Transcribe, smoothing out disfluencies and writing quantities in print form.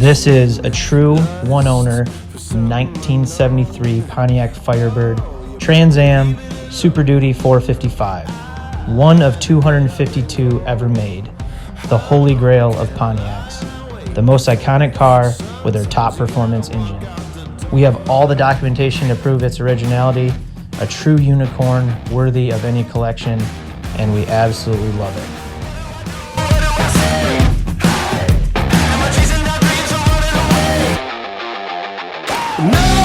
This is a true one-owner 1973 Pontiac Firebird Trans Am Super Duty 455, one of 252 ever made, the holy grail of Pontiacs, the most iconic car with their top performance engine. We have all the documentation to prove its originality, a true unicorn worthy of any collection, and we absolutely love it. No!